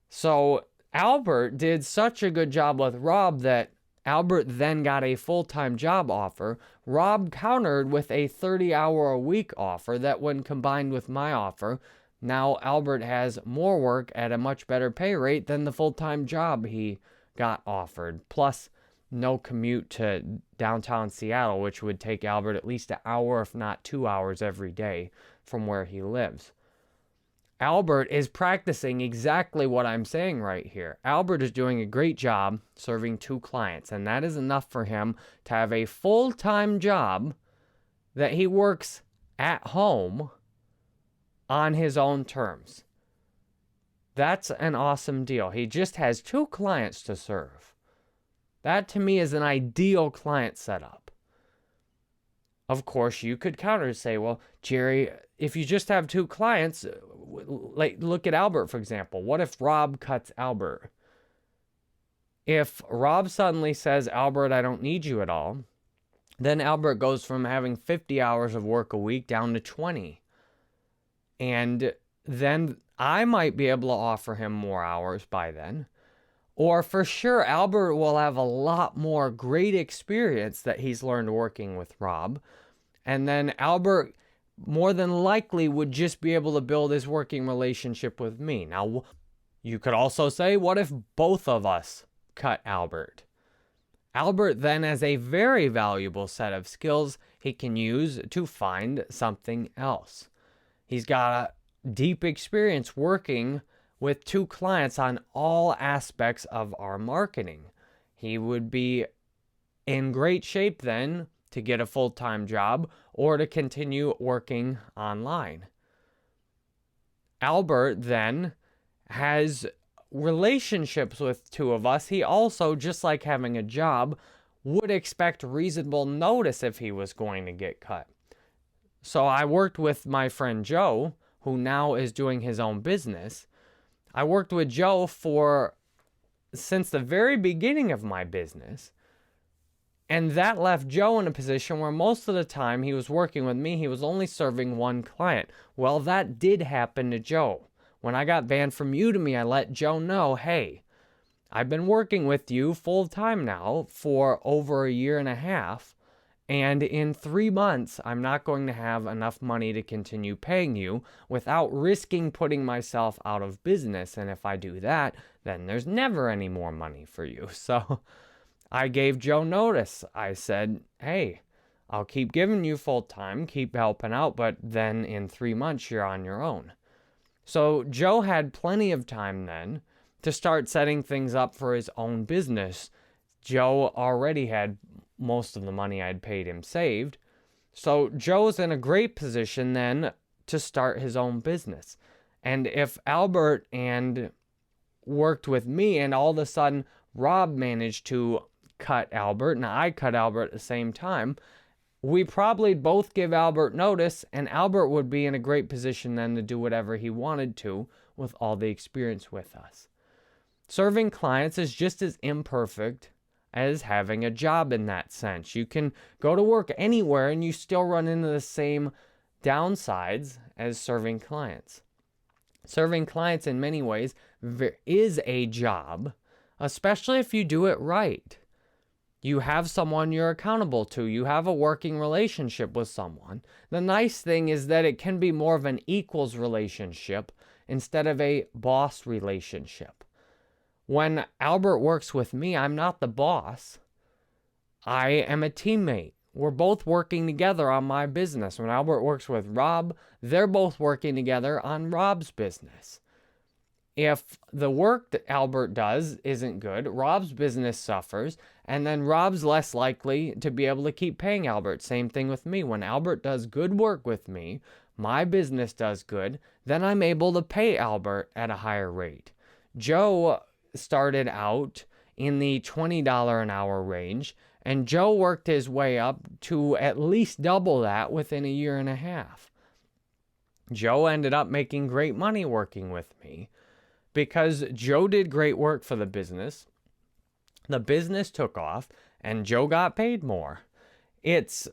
So Albert did such a good job with Rob that Albert then got a full-time job offer. Rob countered with a 30-hour-a-week offer that, when combined with my offer, now Albert has more work at a much better pay rate than the full-time job he got offered. Plus, no commute to downtown Seattle, which would take Albert at least an hour, if not 2 hours every day from where he lives. Albert is practicing exactly what I'm saying right here. Albert is doing a great job serving 2 clients, and that is enough for him to have a full-time job that he works at home on his own terms. That's an awesome deal. He just has 2 clients to serve. That, to me, is an ideal client setup. Of course, you could counter and say, well, Jerry, if you just have 2 clients, like, look at Albert, for example. What if Rob cuts Albert? If Rob suddenly says, Albert, I don't need you at all, then Albert goes from having 50 hours of work a week down to 20. And then I might be able to offer him more hours by then. Or for sure, Albert will have a lot more great experience that he's learned working with Rob. And then Albert more than likely would just be able to build his working relationship with me. Now, you could also say, what if both of us cut Albert? Albert then has a very valuable set of skills he can use to find something else. He's got a deep experience working with 2 clients on all aspects of our marketing. He would be in great shape then to get a full-time job or to continue working online. Albert then has relationships with 2 of us. He also, just like having a job, would expect reasonable notice if he was going to get cut. So I worked with my friend Joe, who now is doing his own business. I worked with Joe since the very beginning of my business, and that left Joe in a position where most of the time he was working with me, he was only serving 1 client. Well, that did happen to Joe. When I got banned from Udemy, I let Joe know, hey, I've been working with you full time now for over 1.5 years, and in 3 months, I'm not going to have enough money to continue paying you without risking putting myself out of business. And if I do that, then there's never any more money for you. So I gave Joe notice. I said, hey, I'll keep giving you full time, keep helping out, but then in 3 months, you're on your own. So Joe had plenty of time then to start setting things up for his own business. Joe already had most of the money I'd paid him saved. So Joe's in a great position then to start his own business. And if Albert worked with me and all of a sudden Rob managed to cut Albert and I cut Albert at the same time, we probably both give Albert notice, and Albert would be in a great position then to do whatever he wanted to with all the experience with us. Serving clients is just as imperfect as having a job in that sense. You can go to work anywhere and you still run into the same downsides as serving clients. Serving clients in many ways is a job, especially if you do it right. You have someone you're accountable to. You have a working relationship with someone. The nice thing is that it can be more of an equals relationship instead of a boss relationship. When Albert works with me, I'm not the boss. I am a teammate. We're both working together on my business. When Albert works with Rob, they're both working together on Rob's business. If the work that Albert does isn't good, Rob's business suffers, and then Rob's less likely to be able to keep paying Albert. Same thing with me. When Albert does good work with me, my business does good, then I'm able to pay Albert at a higher rate. Joe started out in the $20 an hour range, and Joe worked his way up to at least double that within 1.5 years. Joe ended up making great money working with me because Joe did great work for the business took off, and Joe got paid more. It's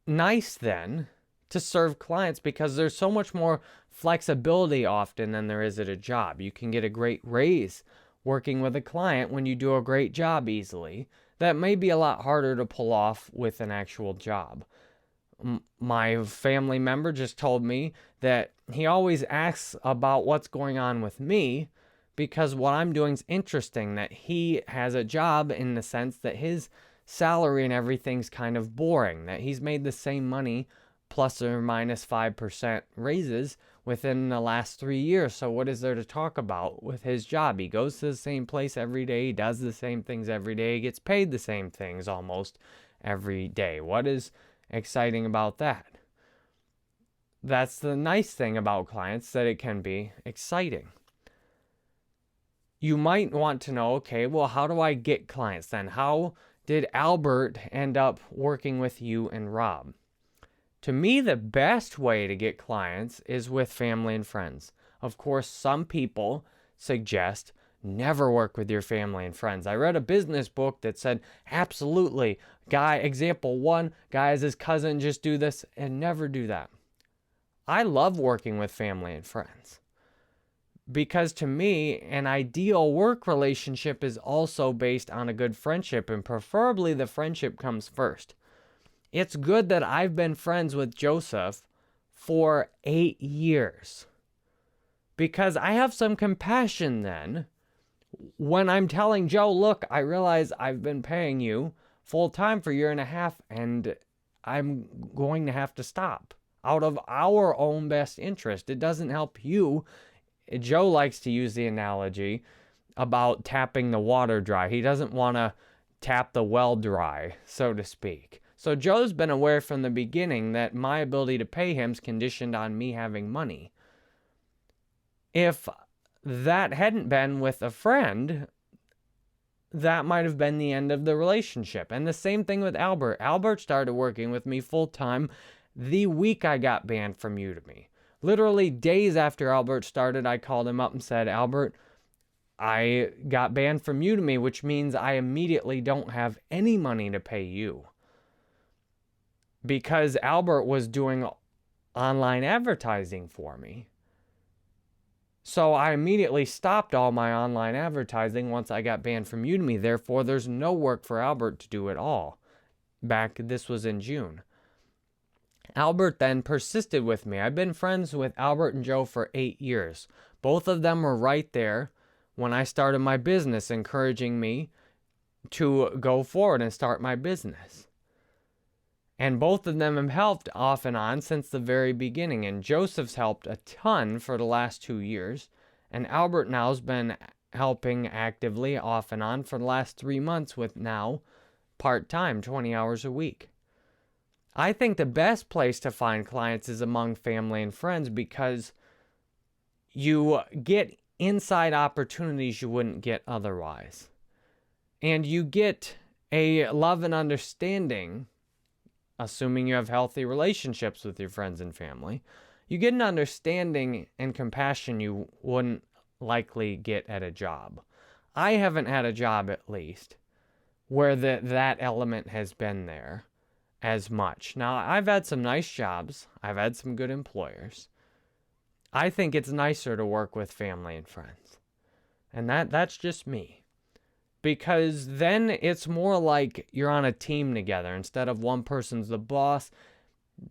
nice then to serve clients because there's so much more flexibility often than there is at a job. You can get a great raise working with a client when you do a great job easily. That may be a lot harder to pull off with an actual job. My family member just told me that he always asks about what's going on with me because what I'm doing is interesting, that he has a job in the sense that his salary and everything's kind of boring, that he's made the same money plus or minus 5% raises within the last 3 years. So what is there to talk about with his job? He goes to the same place every day, he does the same things every day, he gets paid the same things almost every day. What is exciting about that? That's the nice thing about clients, that it can be exciting. You might want to know, okay, well, how do I get clients then? How did Albert end up working with you and Rob? To me, the best way to get clients is with family and friends. Of course, some people suggest never work with your family and friends. I read a business book that said, absolutely, example one, guy has his cousin, just do this, and never do that. I love working with family and friends because to me, an ideal work relationship is also based on a good friendship, and preferably the friendship comes first. It's good that I've been friends with Joseph for 8 years because I have some compassion then when I'm telling Joe, look, I realize I've been paying you full time for a year and a half and I'm going to have to stop out of our own best interest. It doesn't help you. Joe likes to use the analogy about tapping the water dry. He doesn't want to tap the well dry, so to speak. So Joe's been aware from the beginning that my ability to pay him is conditioned on me having money. If that hadn't been with a friend, that might have been the end of the relationship. And the same thing with Albert. Albert started working with me full time the week I got banned from Udemy. Literally days after Albert started, I called him up and said, Albert, I got banned from Udemy, which means I immediately don't have any money to pay you. Because Albert was doing online advertising for me. So I immediately stopped all my online advertising once I got banned from Udemy. Therefore, there's no work for Albert to do at all. This was in June. Albert then persisted with me. I've been friends with Albert and Joe for 8 years. Both of them were right there when I started my business, encouraging me to go forward and start my business. And both of them have helped off and on since the very beginning. And Joseph's helped a ton for the last 2 years. And Albert now's been helping actively off and on for the last 3 months with now part-time, 20 hours a week. I think the best place to find clients is among family and friends because you get inside opportunities you wouldn't get otherwise. And you get a love and understanding, assuming you have healthy relationships with your friends and family. You get an understanding and compassion you wouldn't likely get at a job. I haven't had a job, at least, where that element has been there as much. Now, I've had some nice jobs. I've had some good employers. I think it's nicer to work with family and friends. And that's just me. Because then it's more like you're on a team together instead of one person's the boss.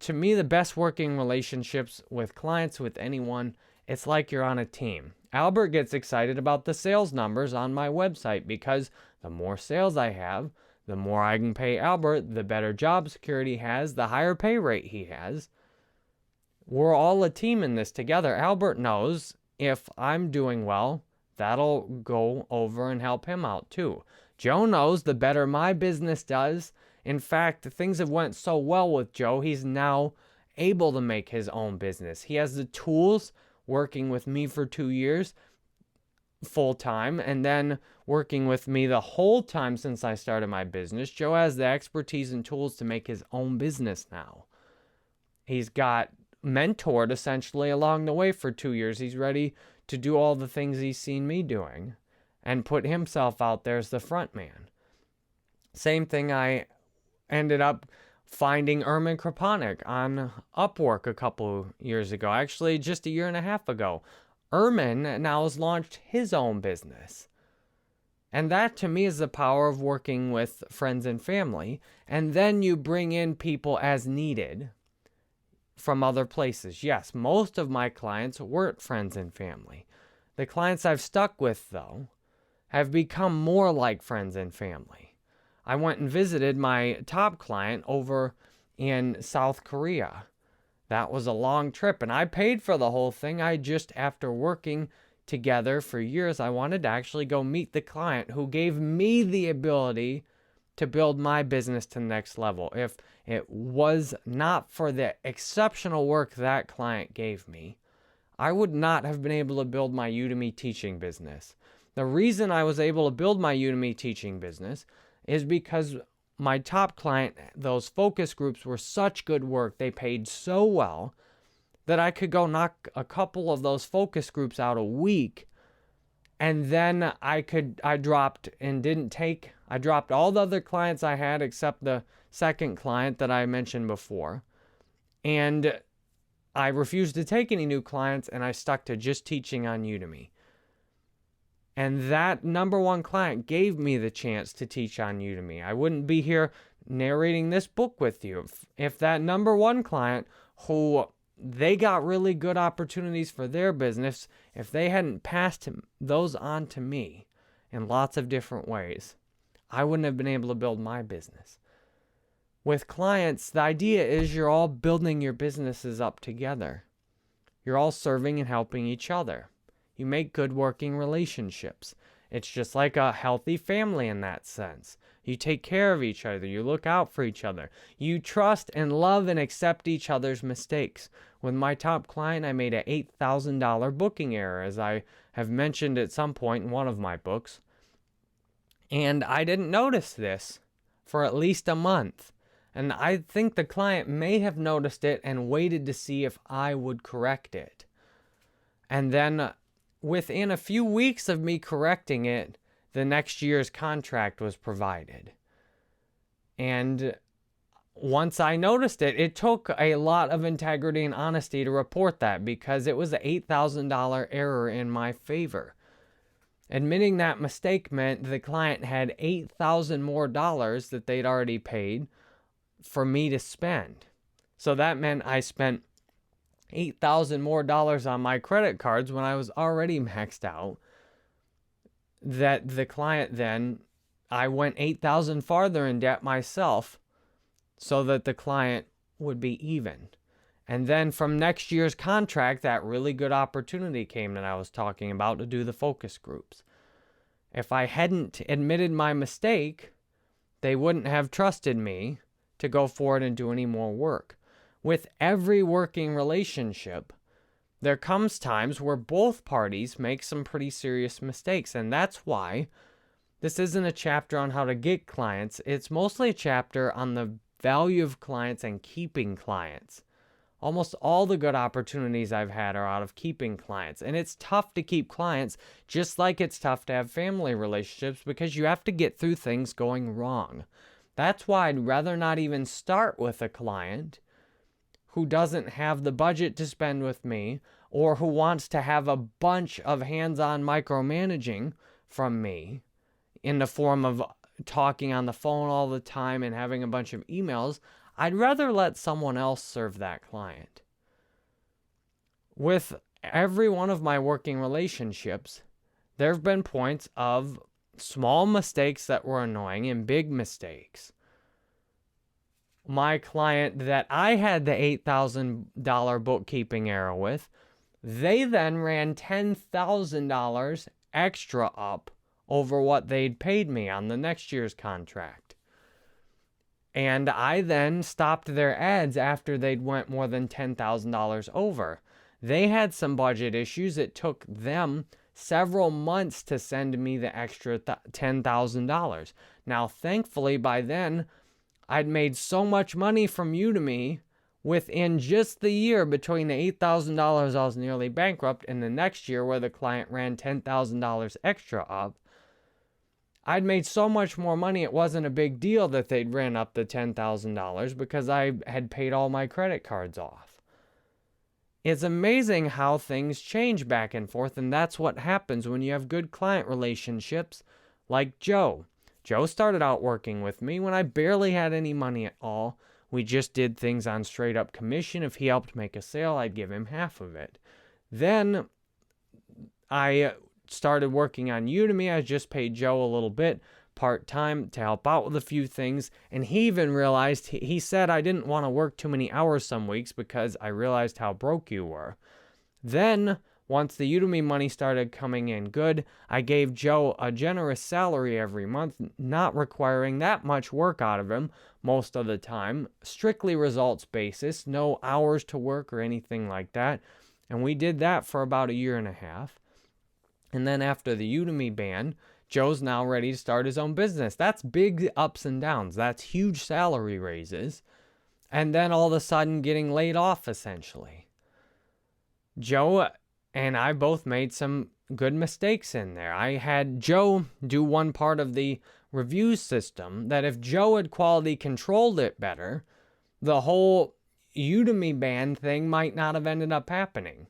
To me, the best working relationships with clients, with anyone, it's like you're on a team. Albert gets excited about the sales numbers on my website because the more sales I have, the more I can pay Albert, the better job security he has, the higher pay rate he has. We're all a team in this together. Albert knows if I'm doing well, that'll go over and help him out too. Joe knows the better my business does. In fact, things have went so well with Joe, he's now able to make his own business. He has the tools working with me for 2 years full time and then working with me the whole time since I started my business. Joe has the expertise and tools to make his own business now. He's got mentored essentially along the way for 2 years. He's ready to do all the things he's seen me doing and put himself out there as the front man. Same thing, I ended up finding Ermin Kruponic on Upwork a couple years ago, actually just a year and a half ago. Ermin now has launched his own business. And that to me is the power of working with friends and family. And then you bring in people as needed from other places. Yes, most of my clients weren't friends and family. The clients I've stuck with, though, have become more like friends and family. I went and visited my top client over in South Korea. That was a long trip, and I paid for the whole thing. I just, after working together for years, I wanted to actually go meet the client who gave me the ability to build my business to the next level. If it was not for the exceptional work that client gave me, I would not have been able to build my Udemy teaching business. The reason I was able to build my Udemy teaching business is because my top client, those focus groups were such good work, they paid so well, that I could go knock a couple of those focus groups out a week, and then I dropped all the other clients I had except the second client that I mentioned before, and I refused to take any new clients, and I stuck to just teaching on Udemy. And that number one client gave me the chance to teach on Udemy. I wouldn't be here narrating this book with you if that number one client, who they got really good opportunities for their business, if they hadn't passed those on to me in lots of different ways, I wouldn't have been able to build my business. With clients, the idea is you're all building your businesses up together. You're all serving and helping each other. You make good working relationships. It's just like a healthy family in that sense. You take care of each other. You look out for each other. You trust and love and accept each other's mistakes. With my top client, I made an $8,000 booking error, as I have mentioned at some point in one of my books. And I didn't notice this for at least a month. And I think the client may have noticed it and waited to see if I would correct it. And then within a few weeks of me correcting it, the next year's contract was provided. And once I noticed it, it took a lot of integrity and honesty to report that, because it was an $8,000 error in my favor. Admitting that mistake meant the client had $8,000 more that they'd already paid for me to spend. So that meant I spent $8,000 more on my credit cards when I was already maxed out. That the client then, I went $8,000 farther in debt myself so that the client would be even. And then from next year's contract, that really good opportunity came that I was talking about to do the focus groups. If I hadn't admitted my mistake, they wouldn't have trusted me to go forward and do any more work. With every working relationship, there comes times where both parties make some pretty serious mistakes. And that's why this isn't a chapter on how to get clients. It's mostly a chapter on the value of clients and keeping clients. Almost all the good opportunities I've had are out of keeping clients. And it's tough to keep clients, just like it's tough to have family relationships, because you have to get through things going wrong. That's why I'd rather not even start with a client who doesn't have the budget to spend with me, or who wants to have a bunch of hands-on micromanaging from me in the form of talking on the phone all the time and having a bunch of emails. I'd rather let someone else serve that client. With every one of my working relationships, there have been points of small mistakes that were annoying and big mistakes. My client that I had the $8,000 bookkeeping error with, they then ran $10,000 extra up over what they'd paid me on the next year's contract. And I then stopped their ads after they'd went more than $10,000 over. They had some budget issues. It took them several months to send me the extra $10,000. Now, thankfully, by then, I'd made so much money from Udemy within just the year between the $8,000 I was nearly bankrupt and the next year where the client ran $10,000 extra up. I'd made so much more money, it wasn't a big deal that they'd ran up the $10,000 because I had paid all my credit cards off. It's amazing how things change back and forth, and that's what happens when you have good client relationships like Joe. Joe started out working with me when I barely had any money at all. We just did things on straight up commission. If he helped make a sale, I'd give him half of it. Then I started working on Udemy. I just paid Joe a little bit part-time to help out with a few things. And he even realized, he said I didn't want to work too many hours some weeks because I realized how broke you were. Then, once the Udemy money started coming in good, I gave Joe a generous salary every month, not requiring that much work out of him most of the time. Strictly results basis, no hours to work or anything like that. And we did that for about 1.5 years. And then after the Udemy ban, Joe's now ready to start his own business. That's big ups and downs. That's huge salary raises. And then all of a sudden getting laid off, essentially. Joe and I both made some good mistakes in there. I had Joe do one part of the review system that if Joe had quality controlled it better, the whole Udemy ban thing might not have ended up happening.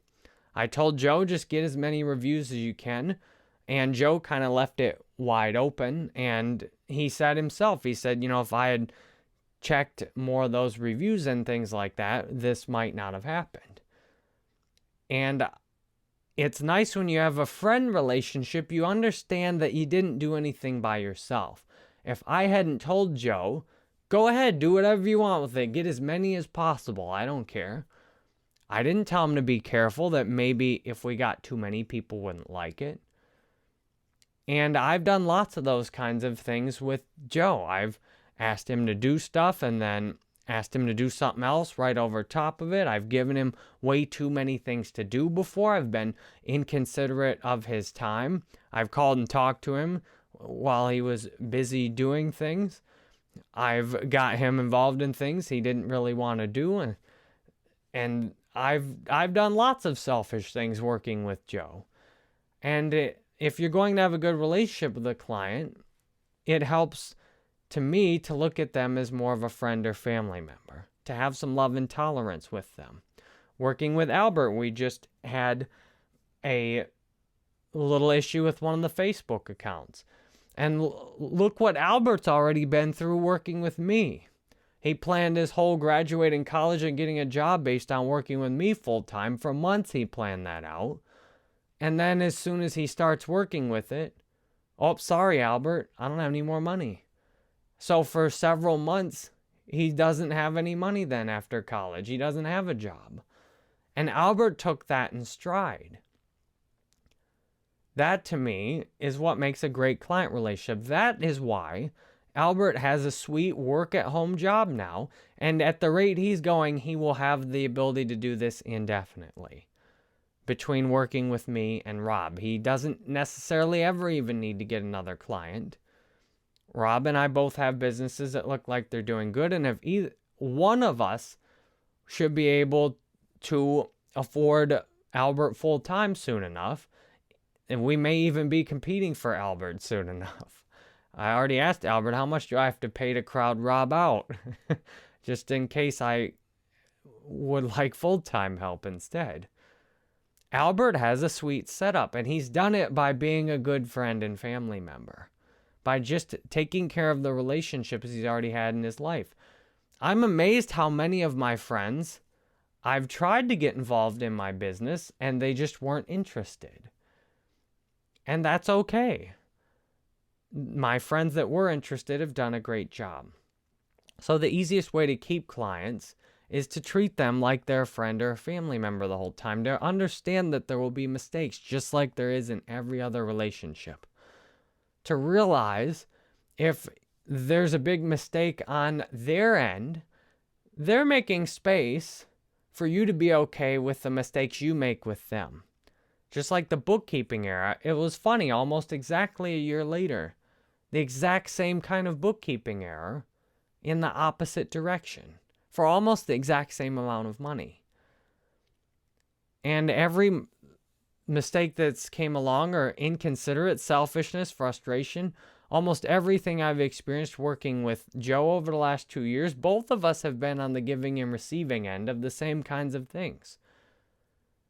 I told Joe, just get as many reviews as you can. And Joe kind of left it wide open. And he said himself, he said, if I had checked more of those reviews and things like that, this might not have happened. And it's nice when you have a friend relationship, you understand that you didn't do anything by yourself. If I hadn't told Joe, go ahead, do whatever you want with it, get as many as possible, I don't care. I didn't tell him to be careful, that maybe if we got too many, people wouldn't like it. And I've done lots of those kinds of things with Joe. I've asked him to do stuff and then asked him to do something else right over top of it. I've given him way too many things to do before. I've been inconsiderate of his time. I've called and talked to him while he was busy doing things. I've got him involved in things he didn't really want to do. And I've done lots of selfish things working with Joe. And if you're going to have a good relationship with a client, it helps to me to look at them as more of a friend or family member, to have some love and tolerance with them. Working with Albert, we just had a little issue with one of the Facebook accounts. And look what Albert's already been through working with me. He planned his whole graduating college and getting a job based on working with me full-time. For months he planned that out. And then as soon as he starts working with it, oh, sorry, Albert, I don't have any more money. So for several months, he doesn't have any money then after college. He doesn't have a job. And Albert took that in stride. That, to me, is what makes a great client relationship. That is why Albert has a sweet work-at-home job now, and at the rate he's going, he will have the ability to do this indefinitely. Between working with me and Rob, he doesn't necessarily ever even need to get another client. Rob and I both have businesses that look like they're doing good, and if either one of us should be able to afford Albert full-time soon enough, and we may even be competing for Albert soon enough. I already asked Albert, how much do I have to pay to crowd Rob out? Just in case I would like full-time help instead. Albert has a sweet setup, and he's done it by being a good friend and family member. By just taking care of the relationships he's already had in his life. I'm amazed how many of my friends, I've tried to get involved in my business, and they just weren't interested. And that's okay. My friends that were interested have done a great job. So the easiest way to keep clients is to treat them like they're a friend or a family member the whole time. To understand that there will be mistakes, just like there is in every other relationship. To realize if there's a big mistake on their end, they're making space for you to be okay with the mistakes you make with them. Just like the bookkeeping era, it was funny, almost exactly 1 year later. The exact same kind of bookkeeping error in the opposite direction for almost the exact same amount of money. And every mistake that's came along, or inconsiderate, selfishness, frustration, Almost everything I've experienced working with Joe over the last 2 years, both of us have been on the giving and receiving end of the same kinds of things.